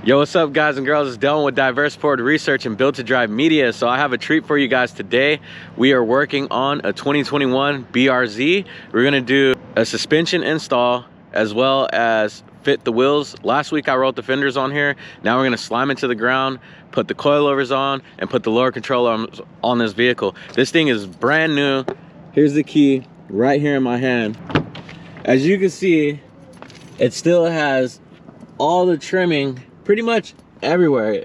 Yo, what's up guys and girls? It's Dylan with Diverse Sport Research and Built to Drive Media. So I have a treat for you guys today. We are working on a 2021 BRZ. We're gonna do a suspension install as well as fit the wheels. Last week I rolled the fenders on here. Now we're gonna slime it to the ground, put the coilovers on, and put the lower control arms on this vehicle. This thing is brand new. Here's the key right here in my hand. As you can see, it still has all the trimming pretty much everywhere.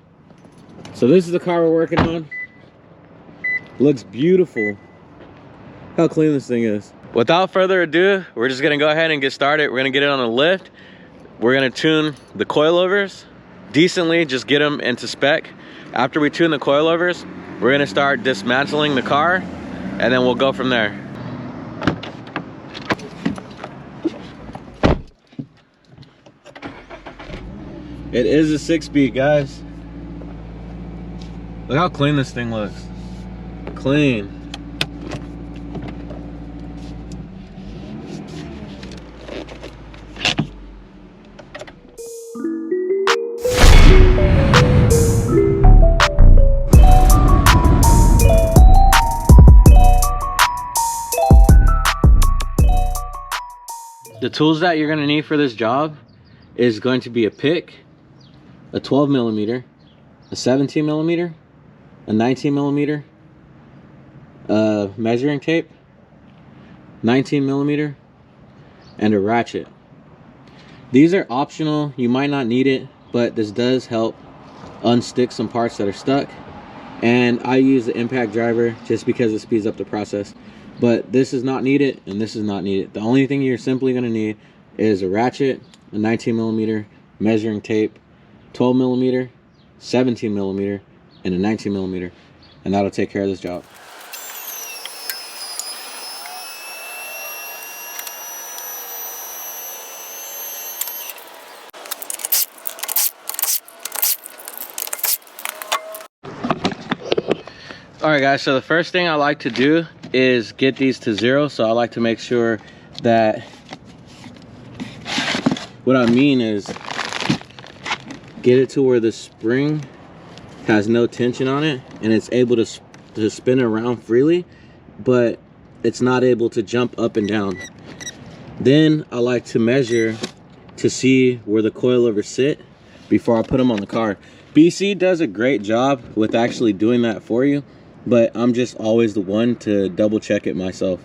So this is the car we're working on. Looks beautiful. How clean this thing is. Without further ado, we're just gonna go ahead and get started. We're gonna get it on a lift. We're gonna tune the coilovers decently, just get them into spec. After we tune the coilovers, we're gonna start dismantling the car, and then we'll go from there. It is a 6-speed, guys. Look how clean this thing looks. Clean. The tools that you're gonna need for this job is going to be a pick, a 12 millimeter, a 17 millimeter, a 19 millimeter, measuring tape, 19 millimeter, and a ratchet. These are optional. You might not need it, but this does help unstick some parts that are stuck. And I use the impact driver just because it speeds up the process. But this is not needed, and this is not needed. The only thing you're simply going to need is a ratchet, a 19 millimeter, measuring tape, 12 millimeter, 17 millimeter, and a 19 millimeter, and that'll take care of this job. All right guys, so the first thing I like to do is get these to 0. So I like to make sure that, what I mean is get it to where the spring has no tension on it and it's able to spin around freely, but it's not able to jump up and down. Then I like to measure to see where the coilovers sit before I put them on the car. BC does a great job with actually doing that for you, but I'm just always the one to double check it myself.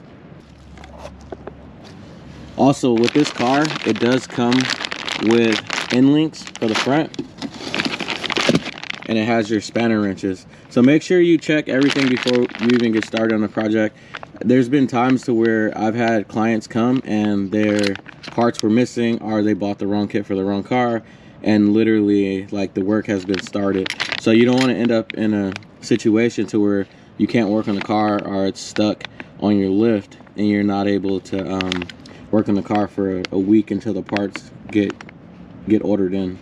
Also with this car, it does come with end links for the front, and it has your spanner wrenches. So make sure you check everything before you even get started on a project. There's been times to where I've had clients come and their parts were missing, or they bought the wrong kit for the wrong car, and literally like the work has been started. So you don't want to end up in a situation to where you can't work on the car, or it's stuck on your lift and you're not able to work on the car for a week until the parts get ordered in.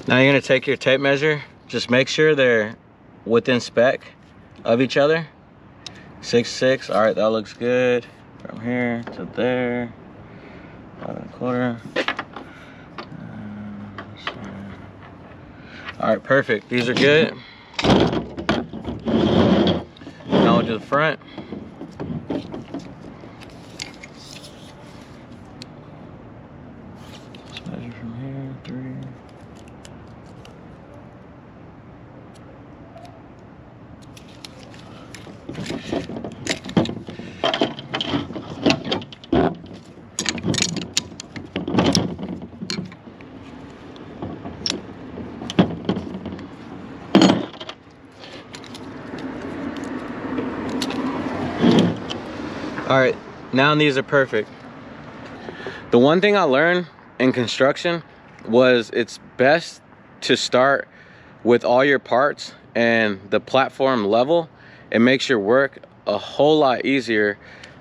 Now you're gonna take your tape measure, just make sure they're within spec of each other. 6.6, all right, that looks good. From here to there, 11.25. All right, perfect, these are good. Now we'll do the front. Let's measure from here, 3. All right, now these are perfect. The one thing I learned in construction was it's best to start with all your parts and the platform level. It makes your work a whole lot easier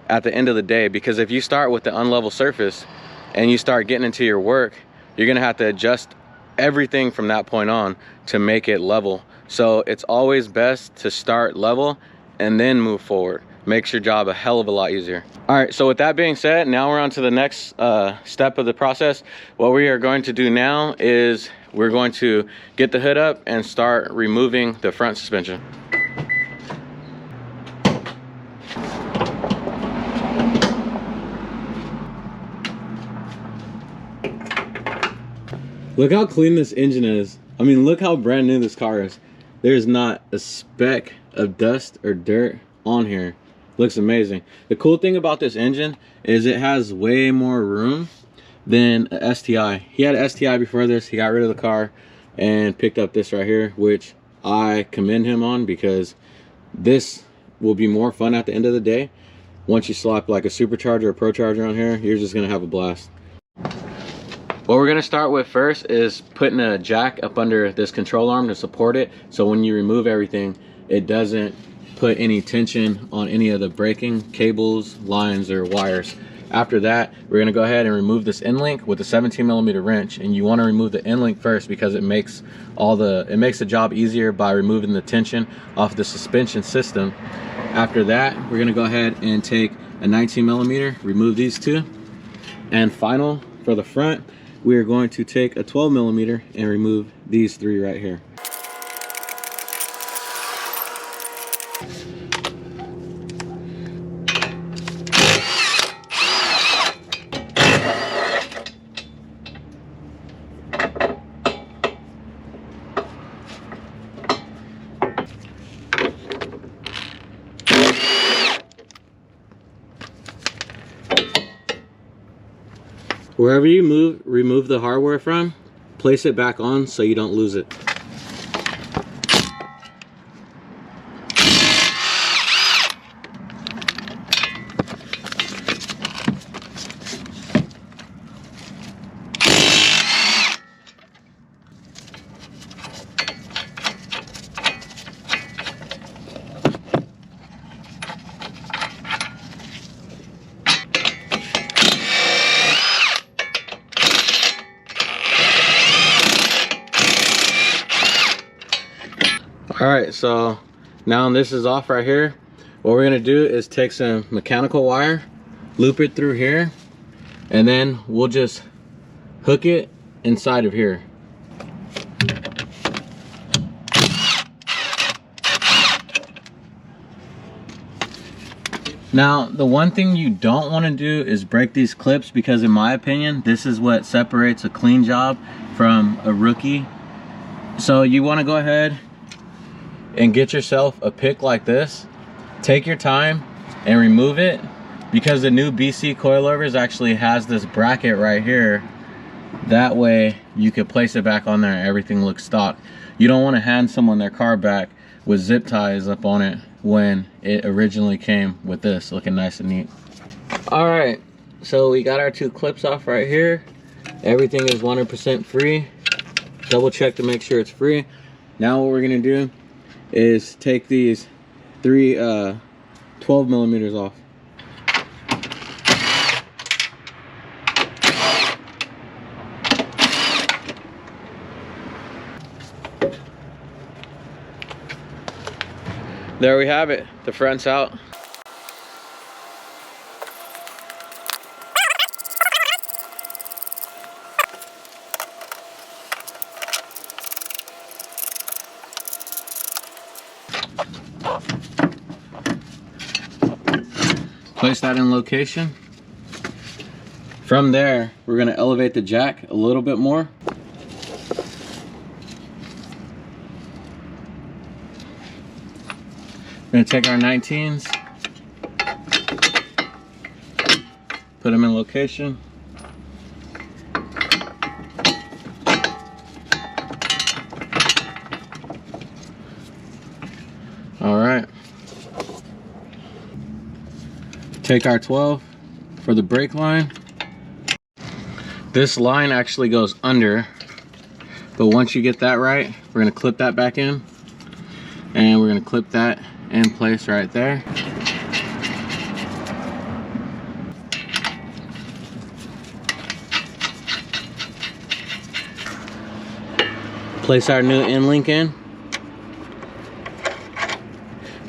at the end of the day, because if you start with the unlevel surface and you start getting into your work, you're gonna have to adjust everything from that point on to make it level. So it's always best to start level and then move forward. Makes your job a hell of a lot easier. All right, so with that being said, now we're on to the next step of the process. What we are going to do now is we're going to get the hood up and start removing the front suspension. Look how clean this engine is. I mean, look how brand new this car is. There's not a speck of dust or dirt on here. Looks amazing. The cool thing about this engine is it has way more room than a STI. He had an STI before this. He got rid of the car and picked up this right here, which I commend him on, because this will be more fun at the end of the day. Once you slap like a supercharger or pro charger on here, you're just gonna have a blast. What we're gonna start with first is putting a jack up under this control arm to support it, so when you remove everything, it doesn't put any tension on any of the braking cables, lines, or wires. After that, we're gonna go ahead and remove this end link with a 17mm wrench, and you wanna remove the end link first because it makes the job easier by removing the tension off the suspension system. After that, we're gonna go ahead and take a 19mm, remove these two, and final for the front, we are going to take a 12mm and remove these three right here. Wherever you remove the hardware from, place it back on so you don't lose it. All right, so now this is off right here. What we're gonna do is take some mechanical wire, loop it through here, and then we'll just hook it inside of here. Now, the one thing you don't want to do is break these clips, because in my opinion, this is what separates a clean job from a rookie. So you want to go ahead and get yourself a pick like this. Take your time and remove it, because the new BC coilovers actually has this bracket right here. That way you can place it back on there and everything looks stock. You don't want to hand someone their car back with zip ties up on it when it originally came with this, looking nice and neat. All right, so we got our two clips off right here. Everything is 100% free. Double check to make sure it's free. Now what we're gonna do is take these three 12mm off. There we have it, the front's out. Place that in location. From there, we're gonna elevate the jack a little bit more. We're gonna take our 19s, put them in location. All right. Take our 12 for the brake line. This line actually goes under, but once you get that right, we're gonna clip that back in, and we're gonna clip that in place right there. Place our new end link in.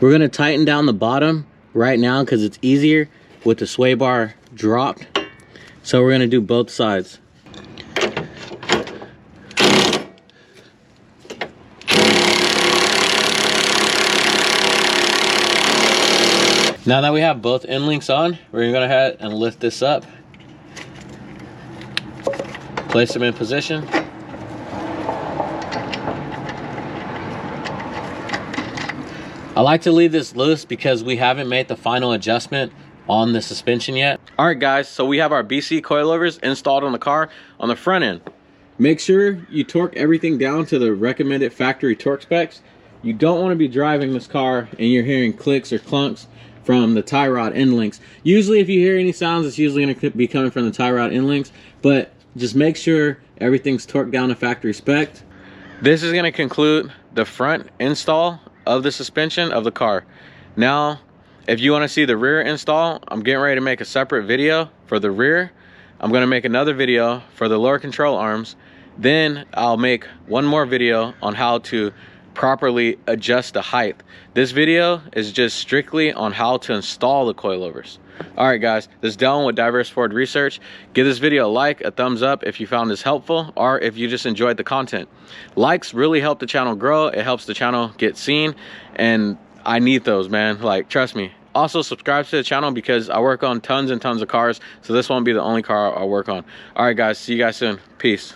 We're gonna tighten down the bottom right now because it's easier with the sway bar dropped. So we're gonna do both sides. Now that we have both end links on, we're gonna go ahead and lift this up. Place them in position. I like to leave this loose because we haven't made the final adjustment on the suspension yet. All right guys, so we have our BC coilovers installed on the car on the front end. Make sure you torque everything down to the recommended factory torque specs. You don't want to be driving this car and you're hearing clicks or clunks from the tie rod end links. Usually if you hear any sounds, it's usually going to be coming from the tie rod end links, but just make sure everything's torqued down to factory spec. This is going to conclude the front install of the suspension of the car. Now, if you want to see the rear install, I'm getting ready to make a separate video for the rear. I'm going to make another video for the lower control arms. Then I'll make one more video on how to properly adjust the height. This video is just strictly on how to install the coilovers. All right guys, this is Dylan with Diverse Ford Research. Give this video a like, a thumbs up if you found this helpful, or if you just enjoyed the content. Likes really help the channel grow. It helps the channel get seen, and I need those, man. Like, trust me. Also subscribe to the channel because I work on tons and tons of cars, so this won't be the only car I work on. All right guys, see you guys soon. Peace.